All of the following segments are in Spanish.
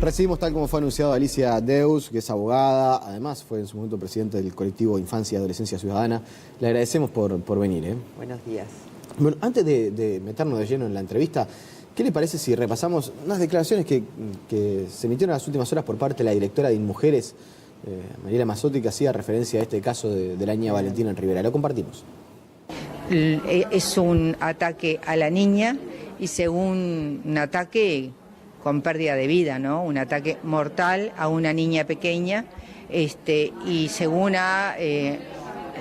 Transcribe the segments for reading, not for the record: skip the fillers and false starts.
Recibimos, tal como fue anunciado, a Alicia Deus, que es abogada, además fue en su momento presidente del colectivo Infancia y Adolescencia Ciudadana. Le agradecemos por venir. Buenos días. Bueno, antes de meternos de lleno en la entrevista, ¿qué le parece si repasamos unas declaraciones que se emitieron en las últimas horas por parte de la directora de InMujeres, Mariela Mazzotti, que hacía referencia a este caso de la niña Valentina en Rivera? Lo compartimos. Es un ataque a la niña y según un ataque con pérdida de vida, ¿no? Un ataque mortal a una niña pequeña, y según ha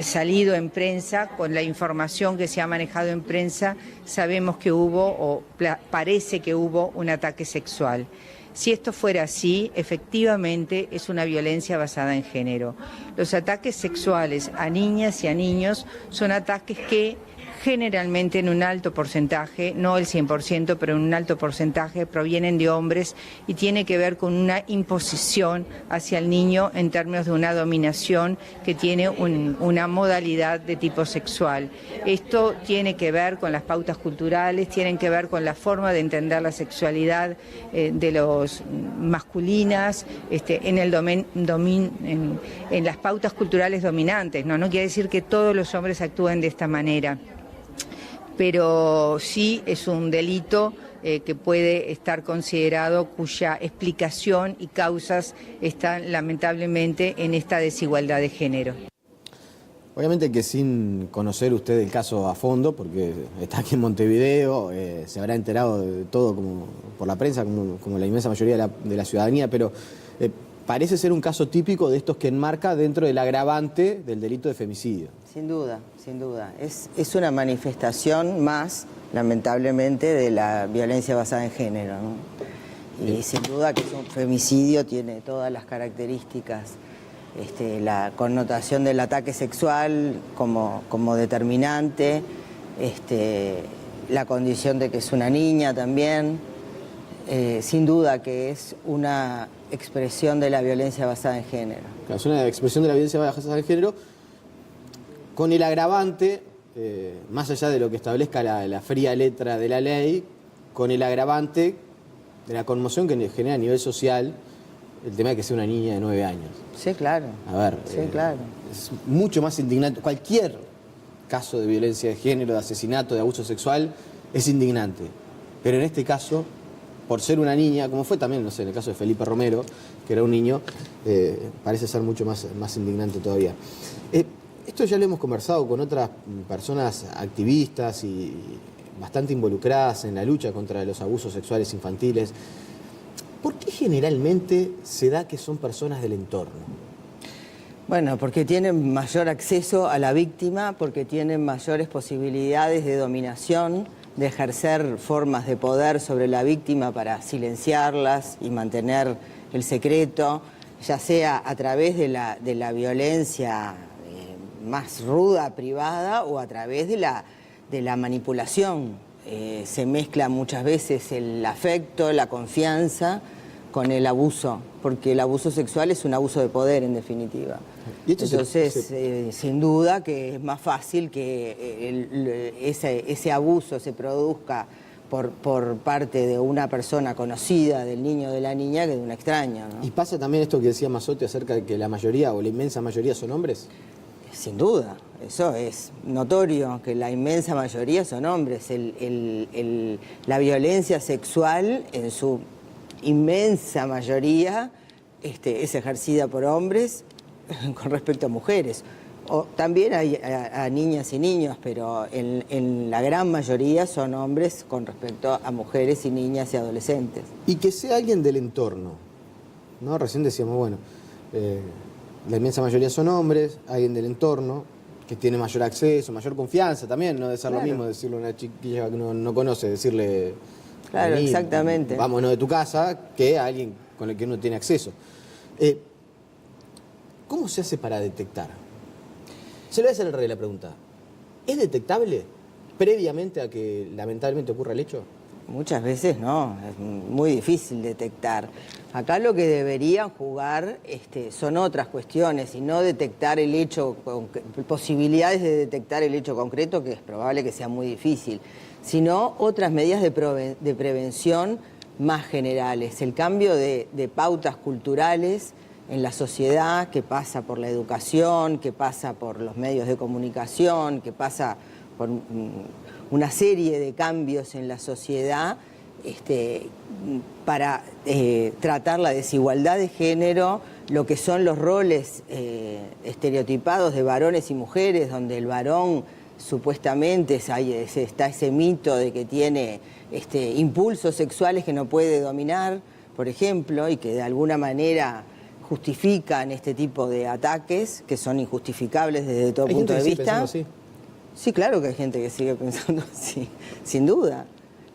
salido en prensa, con la información que se ha manejado en prensa, sabemos que hubo, o parece que hubo, un ataque sexual. Si esto fuera así, efectivamente es una violencia basada en género. Los ataques sexuales a niñas y a niños son ataques que generalmente en un alto porcentaje, no el 100%, pero en un alto porcentaje provienen de hombres y tiene que ver con una imposición hacia el niño en términos de una dominación que tiene una modalidad de tipo sexual. Esto tiene que ver con las pautas culturales, tienen que ver con la forma de entender la sexualidad de los masculinas en las pautas culturales dominantes. No quiere decir que todos los hombres actúen de esta manera, pero sí es un delito que puede estar considerado, cuya explicación y causas están lamentablemente en esta desigualdad de género. Obviamente que sin conocer usted el caso a fondo, porque está aquí en Montevideo, se habrá enterado de todo como por la prensa, como la inmensa mayoría de la ciudadanía, pero parece ser un caso típico de estos que enmarca dentro del agravante del delito de femicidio. Sin duda, sin duda. Es una manifestación más, lamentablemente, de la violencia basada en género, ¿no? Y sin duda que es un femicidio, tiene todas las características, la connotación del ataque sexual como determinante, la condición de que es una niña también. Sin duda que es una expresión de la violencia basada en género. Claro, es una expresión de la violencia basada en género con el agravante, más allá de lo que establezca la fría letra de la ley, con el agravante de la conmoción que genera a nivel social el tema de que sea una niña de 9 años. Sí, claro. A ver, sí, claro. Es mucho más indignante. Cualquier caso de violencia de género, de asesinato, de abuso sexual, es indignante. Pero en este caso, por ser una niña, como fue también, no sé, en el caso de Felipe Romero, que era un niño, parece ser mucho más indignante todavía. Esto ya lo hemos conversado con otras personas activistas y bastante involucradas en la lucha contra los abusos sexuales infantiles. ¿Por qué generalmente se da que son personas del entorno? Bueno, porque tienen mayor acceso a la víctima, porque tienen mayores posibilidades de dominación, de ejercer formas de poder sobre la víctima para silenciarlas y mantener el secreto, ya sea a través de la violencia más ruda, privada, o a través de la manipulación. Se mezcla muchas veces el afecto, la confianza con el abuso, porque el abuso sexual es un abuso de poder, en definitiva. ¿Y entonces, sin duda que es más fácil que ese abuso se produzca por parte de una persona conocida, del niño o de la niña, que de un extraño, ¿no? ¿Y pasa también esto que decía Mazzotti acerca de que la mayoría o la inmensa mayoría son hombres? Sin duda, eso es notorio, que la inmensa mayoría son hombres. La violencia sexual, en su inmensa mayoría, es ejercida por hombres con respecto a mujeres. También hay a niñas y niños, pero en la gran mayoría son hombres con respecto a mujeres y niñas y adolescentes. Y que sea alguien del entorno, ¿no? Recién decíamos, bueno, la inmensa mayoría son hombres, alguien del entorno, que tiene mayor acceso, mayor confianza también, no debe ser lo mismo decirle a una chiquilla que no conoce, decirle... Claro, exactamente. Vámonos de tu casa, que a alguien con el que uno tiene acceso. ¿Cómo se hace para detectar? Se le voy a hacer el rey la pregunta. ¿Es detectable previamente a que lamentablemente ocurra el hecho? Muchas veces no, es muy difícil detectar. Acá lo que deberían jugar son otras cuestiones y no detectar el hecho, posibilidades de detectar el hecho concreto, que es probable que sea muy difícil, sino otras medidas de prevención más generales, el cambio de pautas culturales en la sociedad, que pasa por la educación, que pasa por los medios de comunicación, que pasa por una serie de cambios en la sociedad para tratar la desigualdad de género, lo que son los roles estereotipados de varones y mujeres, donde el varón supuestamente está ese mito de que tiene impulsos sexuales que no puede dominar, por ejemplo, y que de alguna manera justifican este tipo de ataques que son injustificables desde todo punto de vista. Así. Sí, claro que hay gente que sigue pensando así, sin duda.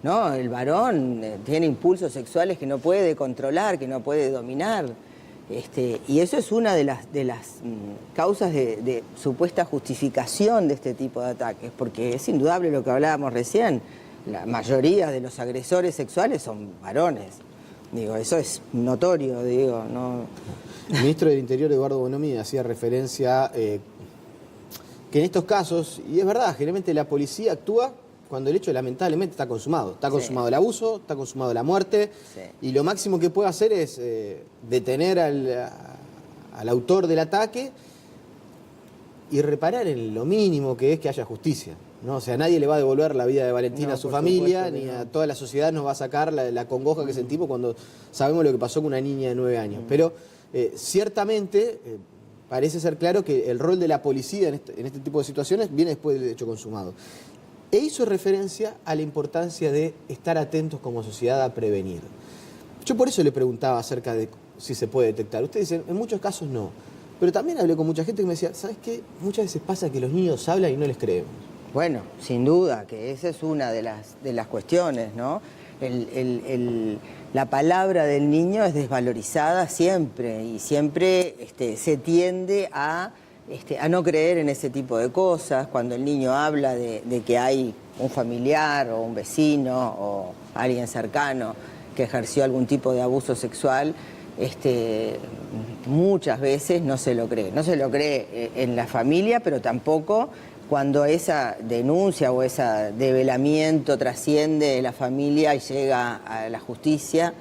¿No? El varón tiene impulsos sexuales que no puede controlar, que no puede dominar. Y eso es una de las causas de supuesta justificación de este tipo de ataques, porque es indudable lo que hablábamos recién. La mayoría de los agresores sexuales son varones. Digo, eso es notorio, digo, no. El ministro del Interior, Eduardo Bonomi, hacía referencia que en estos casos, y es verdad, generalmente la policía actúa cuando el hecho lamentablemente está consumado. Está consumado el abuso, está consumado la muerte, y lo máximo que puede hacer es detener al autor del ataque y reparar en lo mínimo que es que haya justicia, ¿no? O sea, nadie le va a devolver la vida de Valentina a su familia, ni a toda la sociedad nos va a sacar la congoja que sentimos cuando sabemos lo que pasó con una niña de 9 años. Pero ciertamente parece ser claro que el rol de la policía en este tipo de situaciones viene después del hecho consumado. E hizo referencia a la importancia de estar atentos como sociedad a prevenir. Yo por eso le preguntaba acerca de si se puede detectar. Ustedes dicen, en muchos casos no. Pero también hablé con mucha gente que me decía, ¿sabes qué? Muchas veces pasa que los niños hablan y no les creemos. Bueno, sin duda, que esa es una de las cuestiones, ¿no? La palabra del niño es desvalorizada siempre y siempre se tiende a no creer en ese tipo de cosas. Cuando el niño habla de que hay un familiar o un vecino o alguien cercano que ejerció algún tipo de abuso sexual, muchas veces no se lo cree. No se lo cree en la familia, pero tampoco cuando esa denuncia o ese develamiento trasciende la familia y llega a la justicia.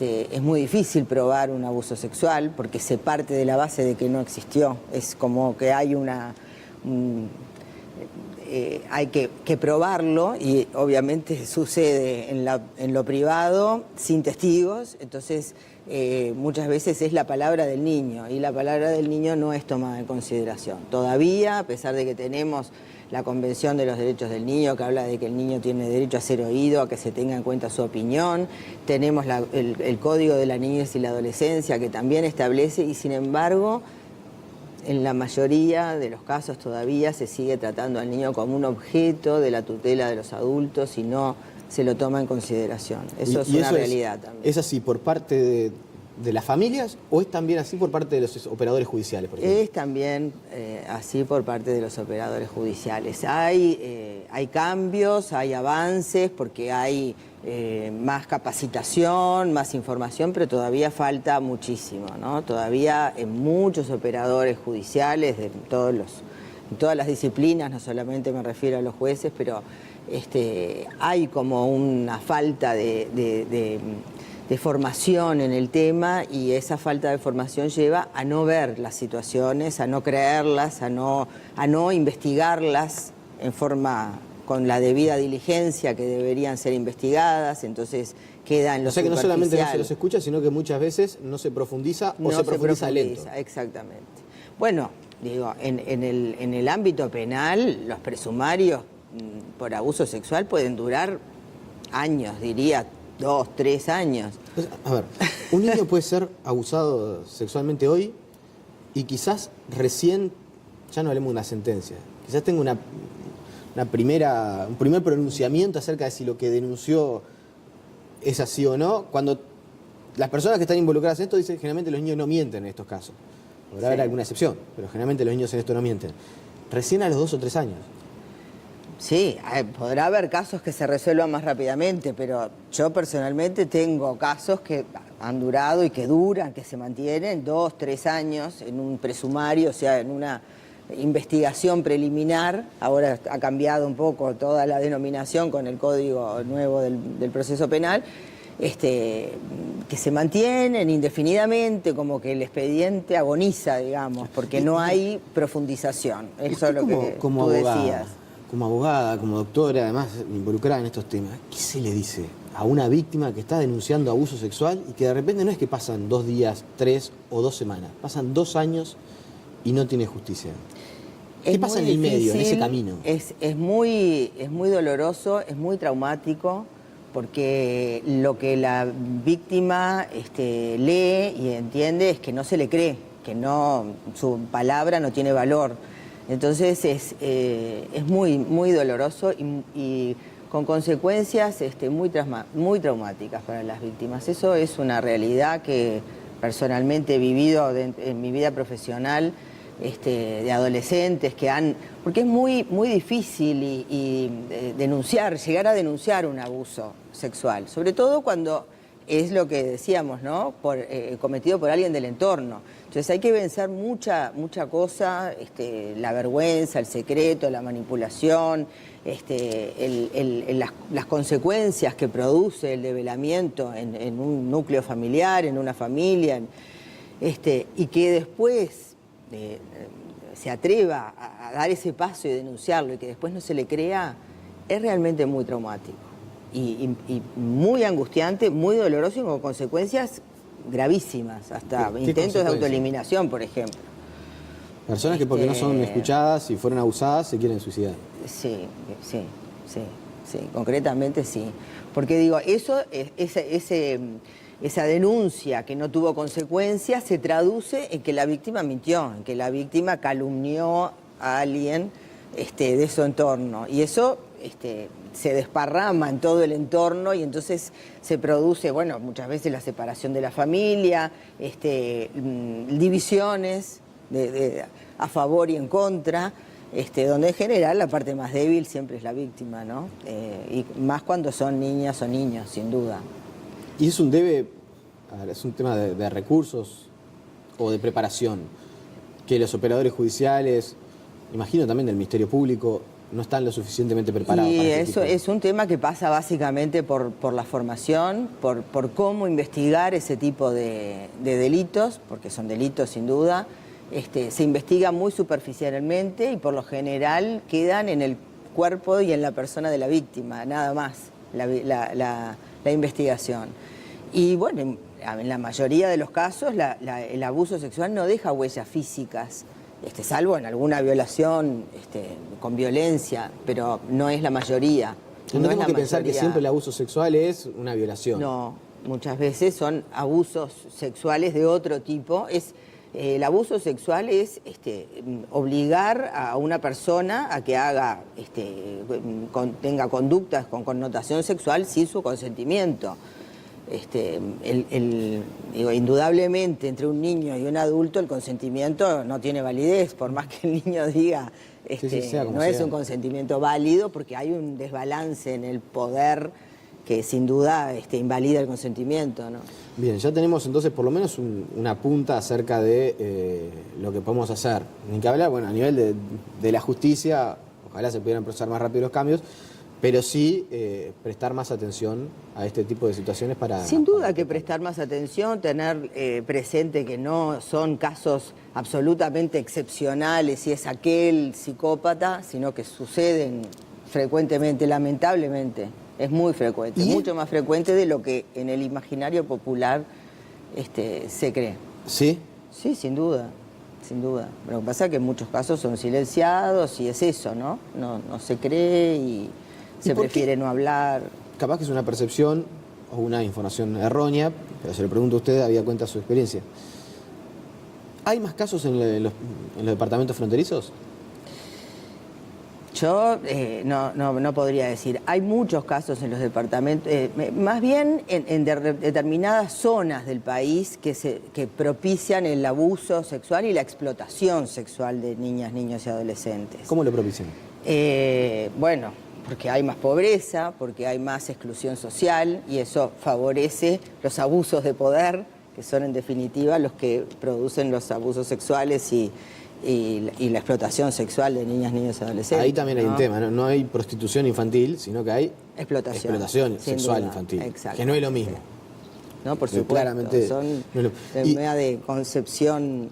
Es muy difícil probar un abuso sexual porque se parte de la base de que no existió. Es como que hay hay que probarlo, y obviamente sucede en lo privado, sin testigos. Entonces muchas veces es la palabra del niño, y la palabra del niño no es tomada en consideración. Todavía, a pesar de que tenemos la Convención de los Derechos del Niño, que habla de que el niño tiene derecho a ser oído, a que se tenga en cuenta su opinión. Tenemos el Código de la Niñez y la Adolescencia, que también establece, y sin embargo, en la mayoría de los casos todavía se sigue tratando al niño como un objeto de la tutela de los adultos y no se lo toma en consideración. Eso es una realidad también. ¿Es así por parte de las familias o es también así por parte de los operadores judiciales, por ejemplo? Es también así por parte de los operadores judiciales. Hay cambios, hay avances, porque hay más capacitación, más información, pero todavía falta muchísimo, ¿no? Todavía en muchos operadores judiciales de en todas las disciplinas, no solamente me refiero a los jueces, pero hay como una falta de formación en el tema, y esa falta de formación lleva a no ver las situaciones, a no creerlas, a no investigarlas en forma con la debida diligencia que deberían ser investigadas. Entonces queda en lo superficial. O sea que no solamente no se los escucha, sino que muchas veces no se profundiza o se profundiza lento. Exactamente. Bueno, digo, en el ámbito penal, los presumarios por abuso sexual pueden durar años, diría 2, 3 años. A ver, un niño puede ser abusado sexualmente hoy y quizás recién, ya no hablemos de una sentencia, quizás tenga un primer pronunciamiento acerca de si lo que denunció es así o no. Cuando las personas que están involucradas en esto dicen, generalmente los niños no mienten en estos casos. Podrá haber alguna excepción, pero generalmente los niños en esto no mienten. Recién a los 2 o 3 años. Sí, podrá haber casos que se resuelvan más rápidamente, pero yo personalmente tengo casos que han durado y que duran, que se mantienen 2, 3 años en un presumario, o sea, en una investigación preliminar. Ahora ha cambiado un poco toda la denominación con el Código nuevo del proceso penal, que se mantienen indefinidamente, como que el expediente agoniza, digamos, porque no hay profundización. Eso es lo que tú abogada, decías. Como abogada, como doctora, además involucrada en estos temas, ¿qué se le dice a una víctima que está denunciando abuso sexual y que de repente no es que pasan 2 días, 3 o 2 semanas, pasan 2 años y no tiene justicia? ¿Qué pasa en el medio, en ese camino? Es muy doloroso, es muy traumático, porque lo que la víctima lee y entiende es que no se le cree, que no, su palabra no tiene valor. Entonces es muy doloroso y con consecuencias muy traumáticas para las víctimas. Eso es una realidad que personalmente he vivido en mi vida profesional, de adolescentes que porque es muy difícil llegar a denunciar un abuso sexual, sobre todo cuando es lo que decíamos, ¿no? Cometido por alguien del entorno. Entonces hay que vencer mucha cosa, la vergüenza, el secreto, la manipulación, las consecuencias que produce el develamiento en un núcleo familiar, en una familia, y que después se atreva a dar ese paso y denunciarlo y que después no se le crea, es realmente muy traumático y muy angustiante, muy doloroso y con consecuencias gravísimas, hasta intentos de autoeliminación, por ejemplo. Personas que porque no son escuchadas y fueron abusadas se quieren suicidar. Sí, concretamente sí. Porque digo, esa denuncia que no tuvo consecuencias se traduce en que la víctima mintió, en que la víctima calumnió a alguien de su entorno. Y eso se desparrama en todo el entorno y entonces se produce, bueno, muchas veces la separación de la familia, divisiones a favor y en contra, donde en general la parte más débil siempre es la víctima, ¿no? Y más cuando son niñas o niños, sin duda. Y es un tema de recursos o de preparación, que los operadores judiciales, imagino también del Ministerio Público, no están lo suficientemente preparados. Y para eso es un tema que pasa básicamente por la formación, por cómo investigar ese tipo de delitos, porque son delitos sin duda. Se investiga muy superficialmente y por lo general quedan en el cuerpo y en la persona de la víctima, nada más, la investigación. Y bueno, en la mayoría de los casos el abuso sexual no deja huellas físicas, salvo en alguna violación con violencia, pero no es la mayoría. No tenemos que pensar que siempre el abuso sexual es una violación. No, muchas veces son abusos sexuales de otro tipo. El abuso sexual es obligar a una persona a que tenga conductas con connotación sexual sin su consentimiento. Indudablemente entre un niño y un adulto el consentimiento no tiene validez, por más que el niño diga no es un consentimiento válido, porque hay un desbalance en el poder que sin duda invalida el consentimiento, ¿no? Bien, ya tenemos entonces por lo menos una punta acerca de lo que podemos hacer. Ni que hablar, bueno, a nivel de la justicia, ojalá se pudieran procesar más rápido los cambios, pero sí prestar más atención a este tipo de situaciones para... Sin duda que prestar más atención, tener presente que no son casos absolutamente excepcionales y es aquel psicópata, sino que suceden frecuentemente, lamentablemente. Es muy frecuente, mucho más frecuente de lo que en el imaginario popular se cree. ¿Sí? Sí, sin duda. Sin duda. Pero lo que pasa es que en muchos casos son silenciados y es eso, ¿no? No se cree y se prefiere no hablar. Capaz que es una percepción o una información errónea, pero se le pregunto a usted, había cuenta su experiencia. ¿Hay más casos en los departamentos fronterizos? Yo no podría decir. Hay muchos casos en los departamentos, más bien en determinadas zonas del país que propician el abuso sexual y la explotación sexual de niñas, niños y adolescentes. ¿Cómo lo propician? Bueno, porque hay más pobreza, porque hay más exclusión social y eso favorece los abusos de poder, que son en definitiva los que producen los abusos sexuales y la explotación sexual de niñas, niños y adolescentes. Ahí también hay un tema, ¿no? No hay prostitución infantil, sino que hay Explotación, sin sexual duda. infantil, Exacto. que no es lo mismo. No, por Pero supuesto. claramente Son no es lo- temas de concepción,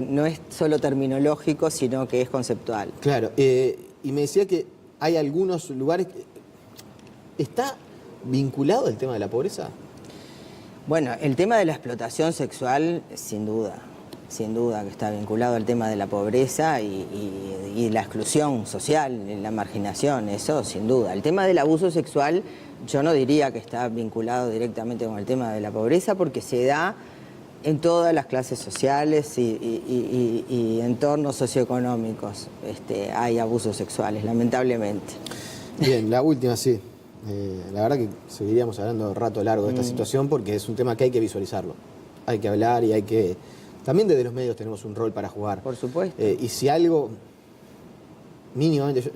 no es solo terminológico, sino que es conceptual. Claro, y me decía que hay algunos lugares... ¿Está vinculado el tema de la pobreza? Bueno, el tema de la explotación sexual, sin duda que está vinculado al tema de la pobreza y la exclusión social, la marginación, eso sin duda. El tema del abuso sexual, yo no diría que está vinculado directamente con el tema de la pobreza, porque se da en todas las clases sociales y entornos socioeconómicos. Hay abusos sexuales, lamentablemente. Bien, la última, sí. La verdad que seguiríamos hablando rato largo de esta situación porque es un tema que hay que visualizarlo. Hay que hablar y hay que... También desde los medios tenemos un rol para jugar. Por supuesto. Y si algo, mínimamente,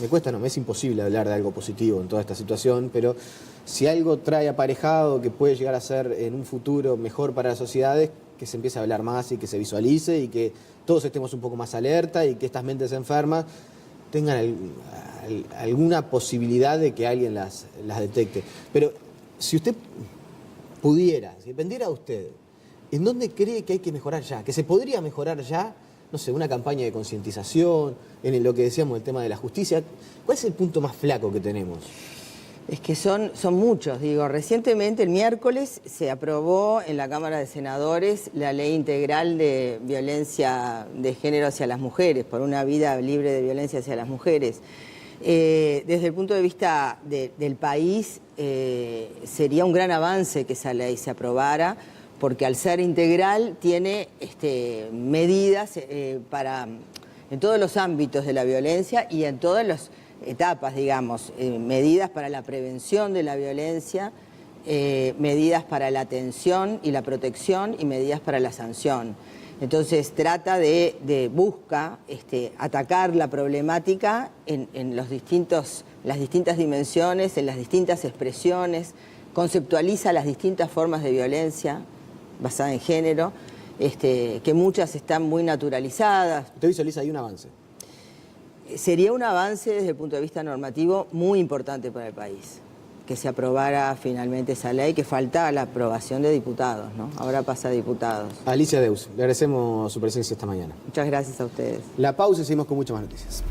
me cuesta, no, me es imposible hablar de algo positivo en toda esta situación, pero si algo trae aparejado que puede llegar a ser en un futuro mejor para las sociedades, que se empiece a hablar más y que se visualice y que todos estemos un poco más alerta y que estas mentes enfermas tengan alguna posibilidad de que alguien las detecte. Pero si usted pudiera, si dependiera de usted, ¿en dónde cree que hay que mejorar ya? ¿Que se podría mejorar ya? No sé, una campaña de concientización, en lo que decíamos del tema de la justicia. ¿Cuál es el punto más flaco que tenemos? Es que son muchos, digo. Recientemente, el miércoles, se aprobó en la Cámara de Senadores la Ley Integral de Violencia de Género hacia las Mujeres, por una vida libre de violencia hacia las mujeres. Desde el punto de vista del país, sería un gran avance que esa ley se aprobara, porque al ser integral tiene medidas en todos los ámbitos de la violencia y en todas las etapas, digamos, medidas para la prevención de la violencia, medidas para la atención y la protección y medidas para la sanción. Entonces trata busca atacar la problemática en las distintas dimensiones, en las distintas expresiones, conceptualiza las distintas formas de violencia basada en género, que muchas están muy naturalizadas. ¿Usted visualiza ahí un avance? Sería un avance desde el punto de vista normativo muy importante para el país, que se aprobara finalmente esa ley, que falta la aprobación de diputados, ¿no? Ahora pasa a diputados. Alicia Deus, le agradecemos su presencia esta mañana. Muchas gracias a ustedes. La pausa y seguimos con muchas más noticias.